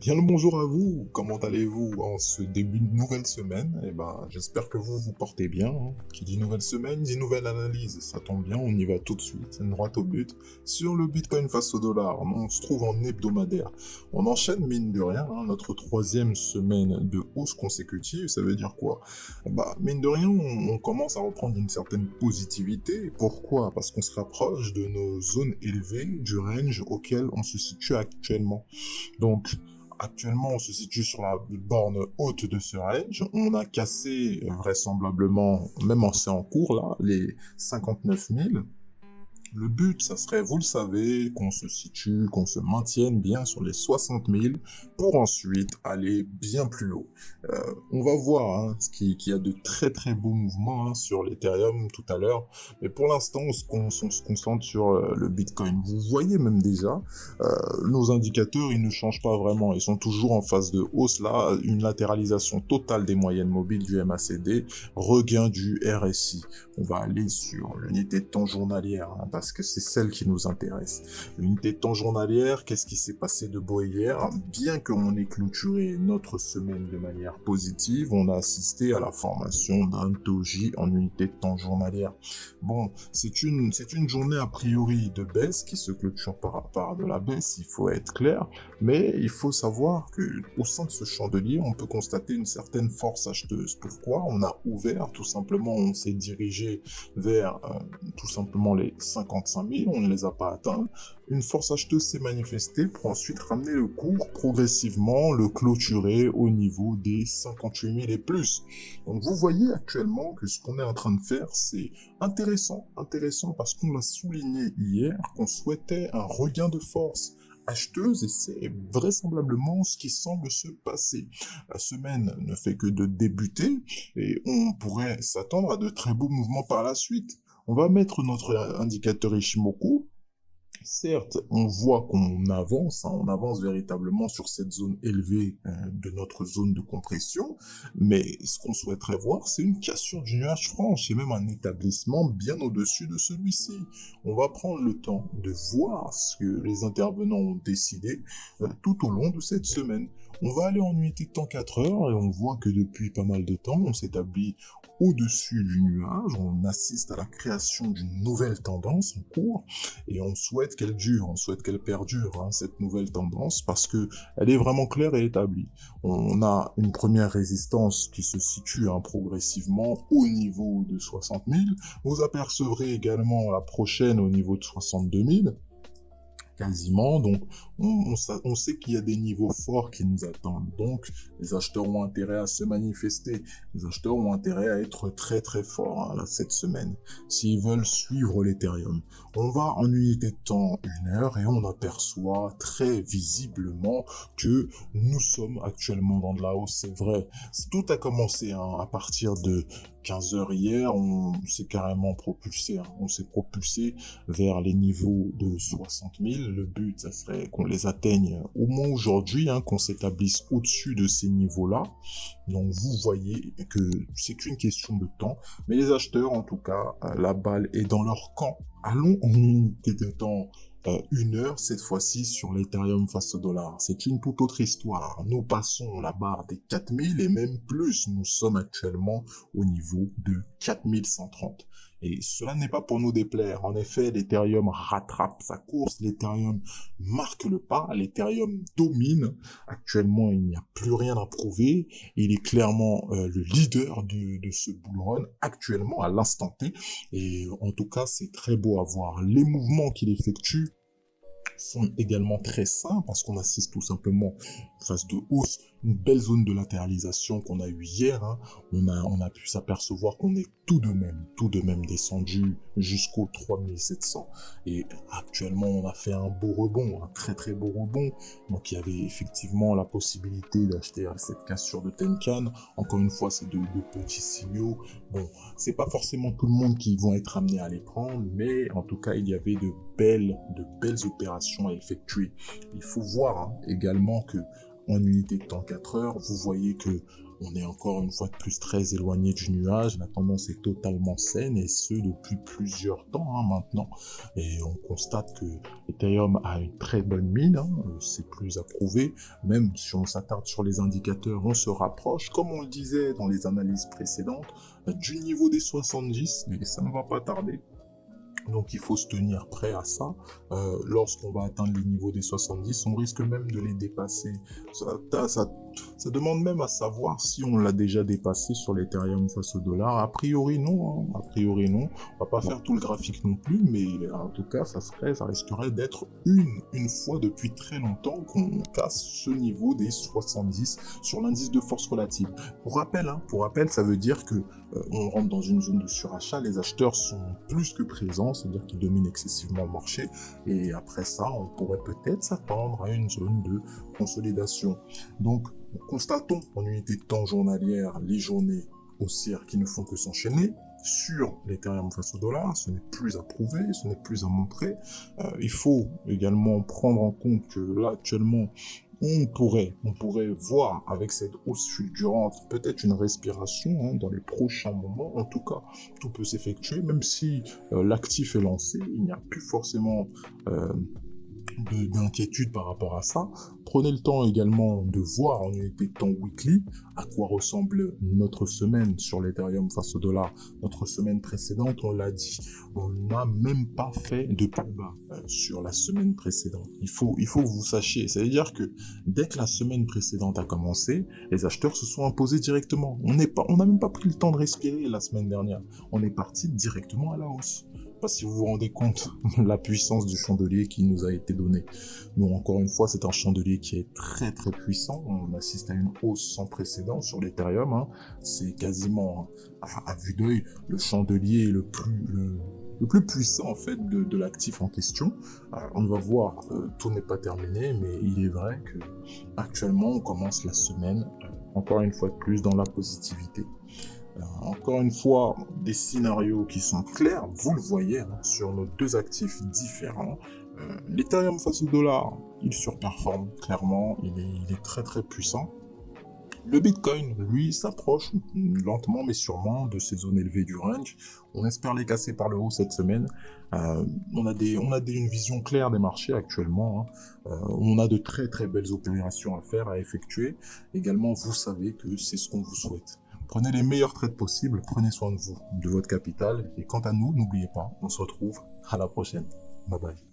Bien le bonjour à vous, comment allez-vous en ce début de nouvelle semaine? J'espère que vous vous portez bien, hein. Qui dit nouvelle semaine, dit nouvelle analyse. Ça tombe bien, on y va tout de suite, droit au but. Sur le Bitcoin face au dollar, on se trouve en hebdomadaire. On enchaîne, mine de rien, hein, notre troisième semaine de hausse consécutive. Ça veut dire quoi? Mine de rien, on commence à reprendre une certaine positivité. Pourquoi? Parce qu'on se rapproche de nos zones élevées du range auquel on se situe actuellement. Donc, actuellement, on se situe sur la borne haute de ce range. On a cassé vraisemblablement, même en cours là, les 59 000. Le but, ça serait, vous le savez, qu'on se situe, qu'on se maintienne bien sur les 60 000 pour ensuite aller bien plus haut. On va voir qu'il y a de très très beaux mouvements sur l'Ethereum tout à l'heure, mais pour l'instant, on se concentre sur le Bitcoin. Vous voyez même déjà, nos indicateurs, ils ne changent pas vraiment. Ils sont toujours en phase de hausse là, une latéralisation totale des moyennes mobiles du MACD, regain du RSI. On va aller sur l'unité de temps journalière, parce que c'est celle qui nous intéresse. L'unité de temps journalière, qu'est-ce qui s'est passé de beau hier? Bien qu'on ait clôturé notre semaine de manière positive, on a assisté à la formation d'un doji en unité de temps journalière. Bon, c'est une journée a priori de baisse qui se clôture par de la baisse, il faut être clair, mais il faut savoir que au sein de ce chandelier, on peut constater une certaine force acheteuse. Pourquoi? On a ouvert, tout simplement, on s'est dirigé vers tout simplement les 55 000, on ne les a pas atteints. Une force acheteuse s'est manifestée pour ensuite ramener le cours progressivement, le clôturer au niveau des 58 000 et plus. Donc vous voyez actuellement que ce qu'on est en train de faire, c'est intéressant parce qu'on l'a souligné hier qu'on souhaitait un regain de force acheteuse et c'est vraisemblablement ce qui semble se passer. La semaine ne fait que de débuter et on pourrait s'attendre à de très beaux mouvements par la suite. On va mettre notre indicateur Ishimoku. Certes, on voit qu'on avance, on avance véritablement sur cette zone élevée de notre zone de compression, mais ce qu'on souhaiterait voir, c'est une cassure du nuage franche et même un établissement bien au-dessus de celui-ci. On va prendre le temps de voir ce que les intervenants ont décidé tout au long de cette semaine. On va aller en unité de temps 4 heures et on voit que depuis pas mal de temps, on s'établit au-dessus du nuage, on assiste à la création d'une nouvelle tendance en cours et on souhaite qu'elle dure, on souhaite qu'elle perdure, cette nouvelle tendance, parce que elle est vraiment claire et établie. On a une première résistance qui se situe progressivement au niveau de 60 000. Vous apercevrez également la prochaine au niveau de 62 000. Quasiment, donc on sait qu'il y a des niveaux forts qui nous attendent, donc les acheteurs ont intérêt à se manifester, les acheteurs ont intérêt à être très très forts là, cette semaine, s'ils veulent suivre l'Ethereum. On va en unité de temps 1 heure et on aperçoit très visiblement que nous sommes actuellement dans de la hausse, c'est vrai. Tout a commencé à partir de 15 heures hier, on s'est carrément propulsé, on s'est propulsé vers les niveaux de 60 000. Le but, ça serait qu'on les atteigne au moins aujourd'hui, qu'on s'établisse au-dessus de ces niveaux-là. Donc vous voyez que c'est qu'une question de temps. Mais les acheteurs, en tout cas, la balle est dans leur camp. Allons en unité de temps 1 heure, cette fois-ci sur l'Ethereum face au dollar. C'est une toute autre histoire. Nous passons la barre des 4000 et même plus. Nous sommes actuellement au niveau de 4130. Et cela n'est pas pour nous déplaire. En effet, l'Ethereum rattrape sa course, l'Ethereum marque le pas, l'Ethereum domine. Actuellement, il n'y a plus rien à prouver. Il est clairement le leader de ce bull run actuellement à l'instant T. Et en tout cas, c'est très beau à voir. Les mouvements qu'il effectue sont également très sains parce qu'on assiste tout simplement phase de hausse, une belle zone de latéralisation qu'on a eu hier. On a pu s'apercevoir qu'on est tout de même descendu jusqu'au 3700 et actuellement on a fait un beau rebond, un très très beau rebond. Donc il y avait effectivement la possibilité d'acheter cette cassure de Tenkan. Encore une fois, c'est de petits signaux. Bon, c'est pas forcément tout le monde qui vont être amenés à les prendre, mais en tout cas il y avait de belles opérations à effectuer. Il faut voir également que en unité de temps 4 heures, vous voyez que On est encore une fois de plus très éloigné du nuage. La tendance est totalement saine et ce depuis plusieurs temps maintenant. Et on constate que Ethereum a une très bonne mine, c'est plus à prouver. Même si on s'attarde sur les indicateurs, on se rapproche, comme on le disait dans les analyses précédentes, du niveau des 70 et ça ne va pas tarder. Donc il faut se tenir prêt à ça. Lorsqu'on va atteindre les niveaux des 70, on risque même de les dépasser. Ça demande même à savoir si on l'a déjà dépassé sur l'Ethereum face au dollar. A priori non, a priori non. On va pas faire tout le graphique non plus, mais en tout cas ça risquerait d'être une fois depuis très longtemps qu'on casse ce niveau des 70 sur l'indice de force relative. Pour rappel, ça veut dire que on rentre dans une zone de surachat, les acheteurs sont plus que présents, c'est-à-dire qu'ils dominent excessivement le marché, et après ça, on pourrait peut-être s'attendre à une zone de consolidation. Donc, constatons en unité de temps journalière les journées haussières qui ne font que s'enchaîner. Sur l'Ethereum face au dollar, ce n'est plus à prouver, ce n'est plus à montrer. Il faut également prendre en compte que là, actuellement, on pourrait voir avec cette hausse fulgurante peut-être une respiration dans les prochains moments. En tout cas, tout peut s'effectuer, même si l'actif est lancé, il n'y a plus forcément d'inquiétude par rapport à ça. Prenez le temps également de voir en unité de temps weekly à quoi ressemble notre semaine sur l'Ethereum face au dollar. Notre semaine précédente, on l'a dit, on n'a même pas fait de plus bas sur la semaine précédente. Il faut que vous sachiez, c'est-à-dire que dès que la semaine précédente a commencé, les acheteurs se sont imposés directement. On n'a même pas pris le temps de respirer la semaine dernière. On est parti directement à la hausse. Pas si vous vous rendez compte de la puissance du chandelier qui nous a été donné. Donc encore une fois, c'est un chandelier qui est très très puissant. On assiste à une hausse sans précédent sur l'Ethereum. C'est quasiment, à vue d'œil, le chandelier le plus puissant en fait de l'actif en question. On va voir, tout n'est pas terminé, mais il est vrai que actuellement on commence la semaine encore une fois de plus dans la positivité. Encore une fois, des scénarios qui sont clairs, vous le voyez, sur nos deux actifs différents. L'Ethereum face au dollar, il surperforme clairement, il est très très puissant. Le Bitcoin, lui, s'approche lentement mais sûrement de ces zones élevées du range. On espère les casser par le haut cette semaine. On a une vision claire des marchés actuellement. On a de très très belles opérations à faire, à effectuer. Également, vous savez que c'est ce qu'on vous souhaite. Prenez les meilleurs trades possibles, prenez soin de vous, de votre capital. Et quant à nous, n'oubliez pas, on se retrouve à la prochaine. Bye bye.